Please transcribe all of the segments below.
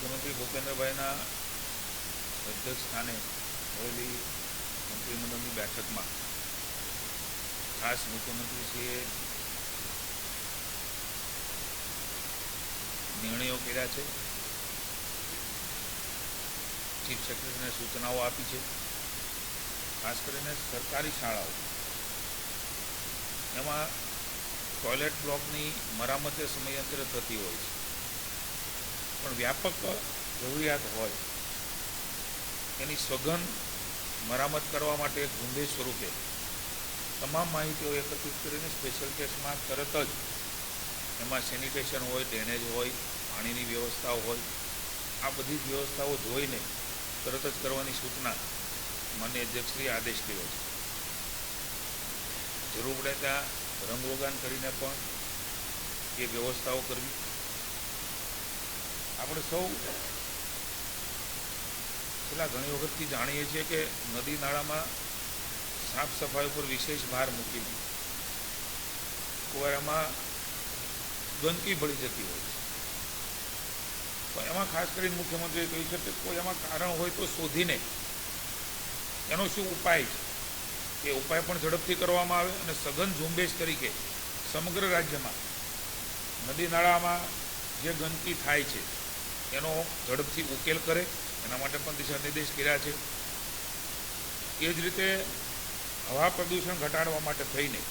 મુખ્યમંત્રી ભૂપેન્દ્રભાઈના અધ્યક્ષ સ્થાને મળેલી મંત્રીમંડળની બેઠકમાં ખાસ મુખ્યમંત્રીશ્રીએ નિર્ણયો કર્યા છે, ચીફ સેક્રેટરીને સૂચનાઓ આપી છે. ખાસ કરીને સરકારી શાળાઓ એમાં ટોયલેટ બ્લોકની મરામતે સમયાંતરે થતી હોય છે, પણ વ્યાપક જરૂરિયાત હોય એની સઘન મરામત કરવા માટે એક ઝુંબેશ સ્વરૂપે તમામ માહિતીઓ એકત્રિત કરીને સ્પેશિયલ કેસમાં તરત જ એમાં સેનિટેશન હોય, ડ્રેનેજ હોય, પાણીની વ્યવસ્થાઓ હોય, આ બધી જ વ્યવસ્થાઓ જોઈને તરત જ કરવાની સૂચના માનનીય અધ્યક્ષશ્રીએ આદેશ કર્યો છે. જરૂર પડે ત્યાં રંગરોગાન કરીને પણ એ વ્યવસ્થાઓ કરવી. આપણે સૌ છેલ્લા ઘણી વખતથી જાણીએ છીએ કે નદી નાળામાં સાફ સફાઈ ઉપર વિશેષ ભાર મૂકીને એમાં ગંદકી ભળી જતી હોય છે. તો એમાં ખાસ કરીને મુખ્યમંત્રીએ કહ્યું છે કે કોઈ એમાં કારણ હોય તો શોધીને એનો શું ઉપાય છે એ ઉપાય પણ ઝડપથી કરવામાં આવે અને સઘન ઝુંબેશ તરીકે સમગ્ર રાજ્યમાં નદી નાળામાં જે ગંદકી થાય છે એનો ઝડપથી ઉકેલ કરે એના માટે પણ દિશા નિર્દેશ કર્યા છે. એ જ રીતે હવા પ્રદૂષણ ઘટાડવા માટે થઈને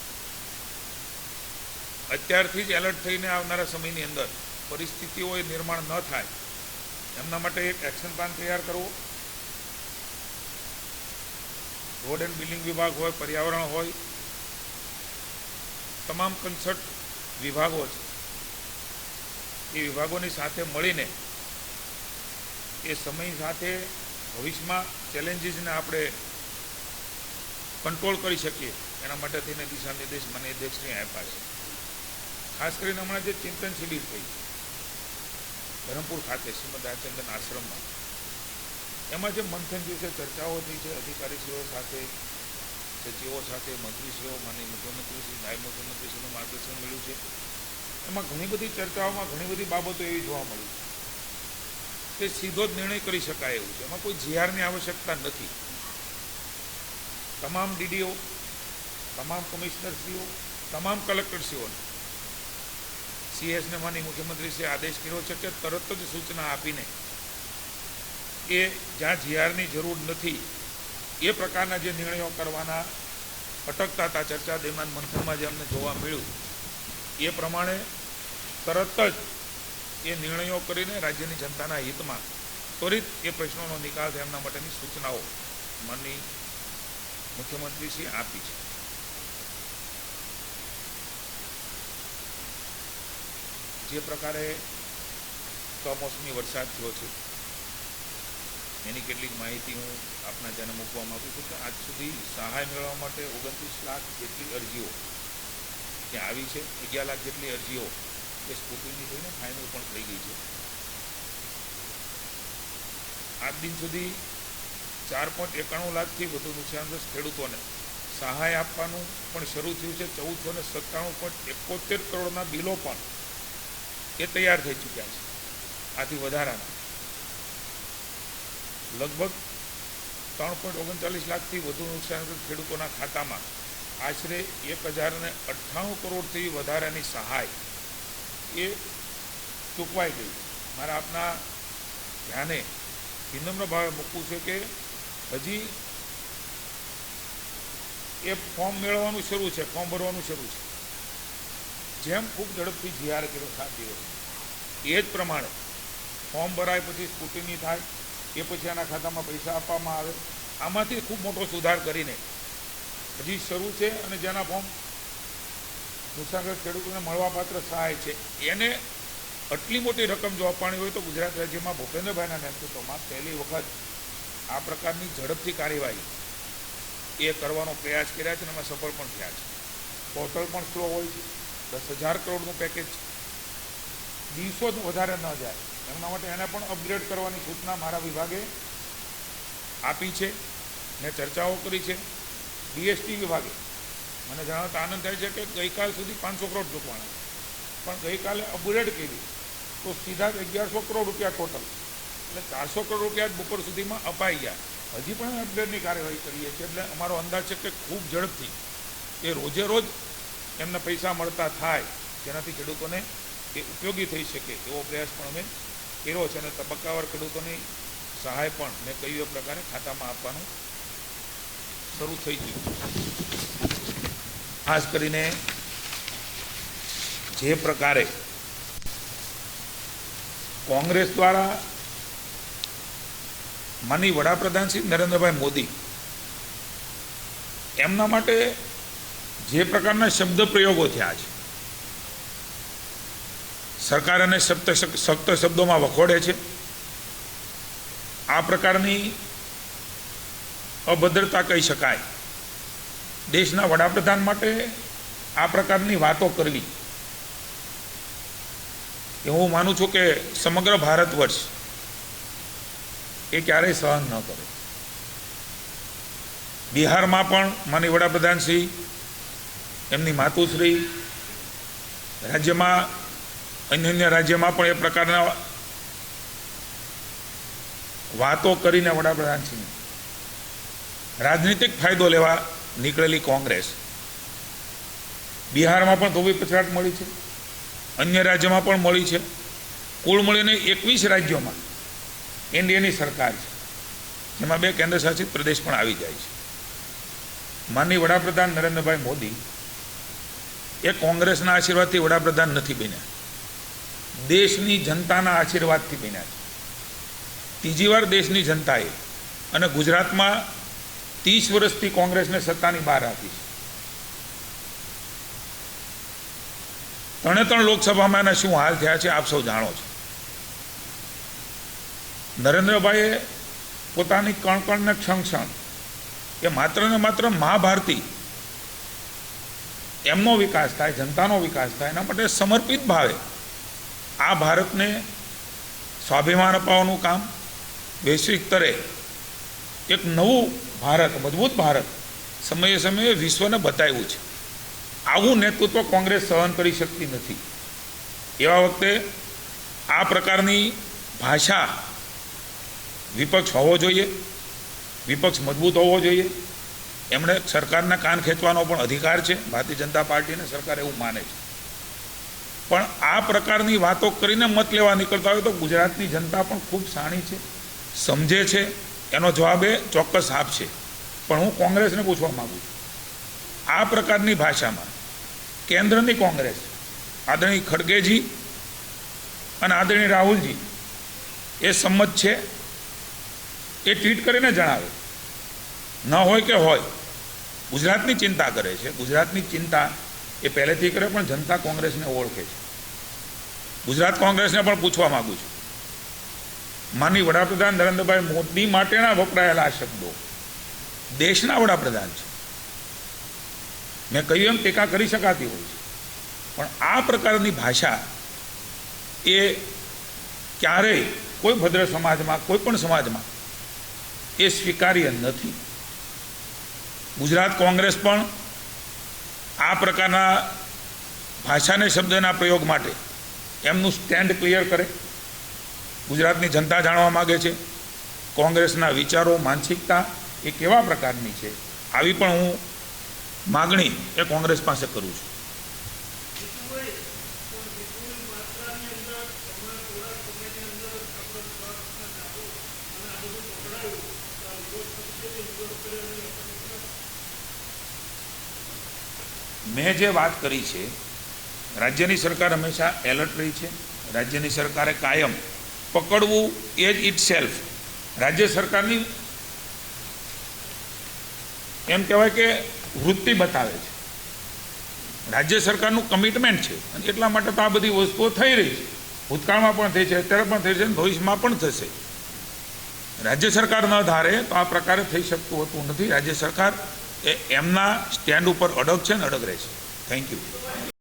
અત્યારથી જ એલર્ટ થઈને આવનારા સમયની અંદર પરિસ્થિતિઓ નિર્માણ ન થાય એમના માટે એક એક્શન પ્લાન તૈયાર કરવો. રોડ એન્ડ બિલ્ડિંગ વિભાગ હોય, પર્યાવરણ હોય, તમામ કન્સર્ટ વિભાગો છે એ વિભાગોની સાથે મળીને એ સમય સાથે ભવિષ્યમાં ચેલેન્જીસને આપણે કંટ્રોલ કરી શકીએ એના માટે થઈને દિશા નિર્દેશ મને અધ્યક્ષને આપ્યા છે. ખાસ કરીને હમણાં જે ચિંતન શિબિર થઈ ધરમપુર ખાતે શ્રીમદ આચંદન આશ્રમમાં, એમાં જે મંથન દિવસે ચર્ચાઓ થઈ છે અધિકારીશ્રીઓ સાથે, સચિવો સાથે, મંત્રીશ્રીઓ, માનનીય મુખ્યમંત્રીશ્રી, નાયબ મુખ્યમંત્રીશ્રીનું માર્ગદર્શન મળ્યું છે. એમાં ઘણી બધી ચર્ચાઓમાં ઘણી બધી બાબતો એવી જોવા મળી કે સીધો જ નિર્ણય કરી શકાય એવું છે. એમાં કોઈ જીઆરની આવશ્યકતા નથી. તમામ ડીડીઓ, તમામ કમિશનરશ્રીઓ, તમામ કલેક્ટરશ્રીઓને સીએસને માની મુખ્યમંત્રીશ્રીએ આદેશ કર્યો છે કે તરત જ સૂચના આપીને એ જ્યાં જીઆરની જરૂર નથી એ પ્રકારના જે નિર્ણયો કરવાના અટકતા હતા ચર્ચા દરમિયાન મંથનમાં જે અમને જોવા મળ્યું એ પ્રમાણે તરત જ એ નિર્ણયો કરીને રાજ્યની જનતાના હિતમાં ત્વરિત એ પ્રશ્નોનો નિકાલ થાય એમના માટેની સૂચનાઓ માનનીય મુખ્યમંત્રીશ્રીએ આપી છે. જે પ્રકારે કમોસમી વરસાદ થયો છે એની કેટલીક માહિતી હું આપના ધ્યાને મૂકવા માગું છું કે આજ સુધી સહાય મેળવવા માટે 29 લાખ જેટલી અરજીઓ ત્યાં આવી છે. 11 લાખ જેટલી અરજીઓ એ સ્કૂટીની થઈને ફાઇનલ પણ થઈ ગઈ છે. આજ દિન સુધી 4.91 લાખથી વધુ નુકસાનગ્રસ્ત ખેડૂતોને સહાય આપવાનું પણ શરૂ થયું છે. 1497.71 કરોડના બિલો પણ એ તૈયાર થઈ ચૂક્યા છે. આથી વધારાના લગભગ 3.39 લાખથી વધુ નુકસાનગ્રસ્ત ખેડૂતોના ખાતામાં આશરે 1098 કરોડથી વધારાની સહાય એ ચૂકવાઈ ગઈ. મારા આપના ધ્યાને વિનમ્ર ભાવે મૂકવું છે કે હજી એ ફોર્મ મેળવવાનું શરૂ છે, ફોર્મ ભરવાનું શરૂ છે. જેમ ખૂબ ઝડપથી જીઆર કર્યો 7 દિવસ એ જ પ્રમાણે ફોર્મ ભરાય પછી સ્કૂટીની થાય એ પછી એના ખાતામાં પૈસા આપવામાં આવે. આમાંથી ખૂબ મોટો સુધાર કરીને હજી શરૂ છે અને જેના ફોર્મ નુકસાનગ્રસ્ત ખેડૂતોને મળવાપાત્ર સહાય છે એને આટલી મોટી રકમ જો આપવાની હોય તો ગુજરાત રાજ્યમાં ભૂપેન્દ્રભાઈના નેતૃત્વમાં પહેલી વખત આ પ્રકારની ઝડપથી કાર્યવાહી એ કરવાનો પ્રયાસ કર્યા છે અને એમાં સફળ પણ થયા છે. પોર્ટલ પણ સ્લો હોય છે. 10,000 કરોડનું પેકેજ દિવસો જ વધારે ન જાય એમના માટે એને પણ અપગ્રેડ કરવાની સૂચના મારા વિભાગે આપી છે ને ચર્ચાઓ કરી છે. બીએસટી વિભાગે મને જણાવતા આનંદ થાય છે કે ગઈકાલ સુધી 500 કરોડ ચૂકવાના પણ ગઈકાલે અપગ્રેડ કરી તો સીધા જ 1100 કરોડ રૂપિયા ટોટલ એટલે 400 કરોડ રૂપિયા બપોર સુધીમાં અપાઈ ગયા. હજી પણ અપગ્રેડની કાર્યવાહી કરીએ છીએ. એટલે અમારો અંદાજ છે કે ખૂબ ઝડપથી એ રોજે રોજ એમને પૈસા મળતા થાય, જેનાથી ખેડૂતોને એ ઉપયોગી થઈ શકે એવો પ્રયાસ પણ અમે કર્યો છે. અને તબક્કાવાર ખેડૂતોની સહાય પણ મેં કહ્યું એ પ્રકારે ખાતામાં આપવાનું શરૂ થઈ ગયું. ખાસ કરીને જે પ્રકારે કોંગ્રેસ દ્વારા માનનીય વડાપ્રધાન શ્રી નરેન્દ્રભાઈ મોદી એમના માટે જે પ્રકારના શબ્દ પ્રયોગો થયા છે, સરકાર એને સખ્ત શબ્દોમાં વખોડે છે. આ પ્રકારની અભદ્રતા કહી શકાય. દેશના વડાપ્રધાન માટે આ પ્રકારની વાતો કરવી એ હું માનું છું કે સમગ્ર ભારત વર્ષ એ ક્યારેય સહન ન કરે. બિહારમાં પણ માનનીય વડાપ્રધાન શ્રી, એમની માતુશ્રી, રાજ્યમાં અન્ય રાજ્યમાં પણ એ પ્રકારના વાતો કરીને વડાપ્રધાનશ્રીને રાજનીતિક ફાયદો લેવા નીકળેલી કોંગ્રેસ બિહારમાં પણ ધોબી પછડાટ મળી છે, અન્ય રાજ્યમાં પણ મળી છે. કુલ મળીને 21 રાજ્યોમાં એનડીએની સરકાર છે, જેમાં 2 કેન્દ્રશાસિત પ્રદેશ પણ આવી જાય છે. માનનીય વડાપ્રધાન નરેન્દ્રભાઈ મોદી એ કોંગ્રેસના આશીર્વાદથી વડાપ્રધાન નથી બન્યા, દેશની જનતાના આશીર્વાદથી બન્યા છે. ત્રીજી વાર દેશની જનતાએ અને ગુજરાતમાં 30 વર્ષથી કોંગ્રેસને સત્તાની બહાર આપી છે. 3 લોકસભામાં એના શું હાલ થયા છે આપ સૌ જાણો છો. નરેન્દ્રભાઈએ પોતાની કણ ને ક્ષણ એ માત્ર ને માત્ર મહાભારતી એમનો વિકાસ થાય, જનતાનો વિકાસ થાય, એના માટે સમર્પિત ભાવે આ ભારતને સ્વાભિમાન અપાવવાનું કામ, વૈશ્વિક સ્તરે એક નવું ભારત, મજબૂત ભારત સમયે સમયે વિશ્વને બતાવ્યું છે. આવું નેતૃત્વ કોંગ્રેસ સહન કરી શકતી નથી. એવા વખતે આ પ્રકારની ભાષા વિપક્ષ હોવો જોઈએ, વિપક્ષ મજબૂત હોવો જોઈએ. એમણે સરકારના કાન ખેંચવાનો પણ અધિકાર છે. ભારતીય જનતા પાર્ટીને સરકાર એવું માને છે. પણ આ પ્રકારની વાતો કરીને મત લેવા નીકળતા હોય તો ગુજરાતની જનતા પણ ખૂબ શાણી છે, સમજે છે. એનો જવાબ એ ચોક્કસ આપશે. પણ હું કોંગ્રેસને પૂછવા માગું છું, આ પ્રકારની ભાષામાં કેન્દ્રની કોંગ્રેસ આદરણીય ખડગેજી અને આદરણીય રાહુલજી એ સંમત છે એ ટ્વીટ કરીને જણાવે. ન હોય કે હોય, ગુજરાતની ચિંતા કરે છે. ગુજરાતની ચિંતા એ પહેલેથી કરે, પણ જનતા કોંગ્રેસને ઓળખે છે. ગુજરાત કોંગ્રેસને પણ પૂછવા માગું છું, માનનીય વડાપ્રધાન નરેન્દ્રભાઈ મોદી માટેના વપરાયેલા આ શબ્દો દેશના વડાપ્રધાન છે. મેં કહ્યું એમ ટેકા કરી શકાતી હોય છે, પણ આ પ્રકારની ભાષા એ ક્યારેય કોઈ ભદ્ર સમાજમાં, કોઈ પણ સમાજમાં એ સ્વીકાર્ય નથી. ગુજરાત કોંગ્રેસ પણ આ પ્રકારના ભાષાને શબ્દના પ્રયોગ માટે એમનું સ્ટેન્ડ ક્લિયર કરે. ગુજરાતની જનતા જાણવા માગે છે કોંગ્રેસના વિચારો, માનસિકતા એ કેવા પ્રકારની છે. આવી પણ હું માગણી એ કોંગ્રેસ પાસે કરું છું. મેં જે વાત કરી છે, રાજ્યની સરકાર હંમેશા એલર્ટ રહી છે. રાજ્યની સરકારે કાયમ પકડવું એ જ ઇટ સેલ્ફ રાજ્ય સરકારની એમ કહેવાય કે વૃત્તિ બતાવે છે, રાજ્ય સરકારનું કમિટમેન્ટ છે. અને એટલા માટે તો આ બધી વસ્તુઓ થઈ રહી છે. ભૂતકાળમાં પણ થઈ છે, અત્યારે પણ થઈ છે, ભવિષ્યમાં પણ થશે. રાજ્ય સરકાર ન ધારે તો આ પ્રકારે થઈ શકતું હોતું નથી. રાજ્ય સરકાર એ એમના સ્ટેન્ડ ઉપર અડગ છે ને અડગ રહેશે. Thank you.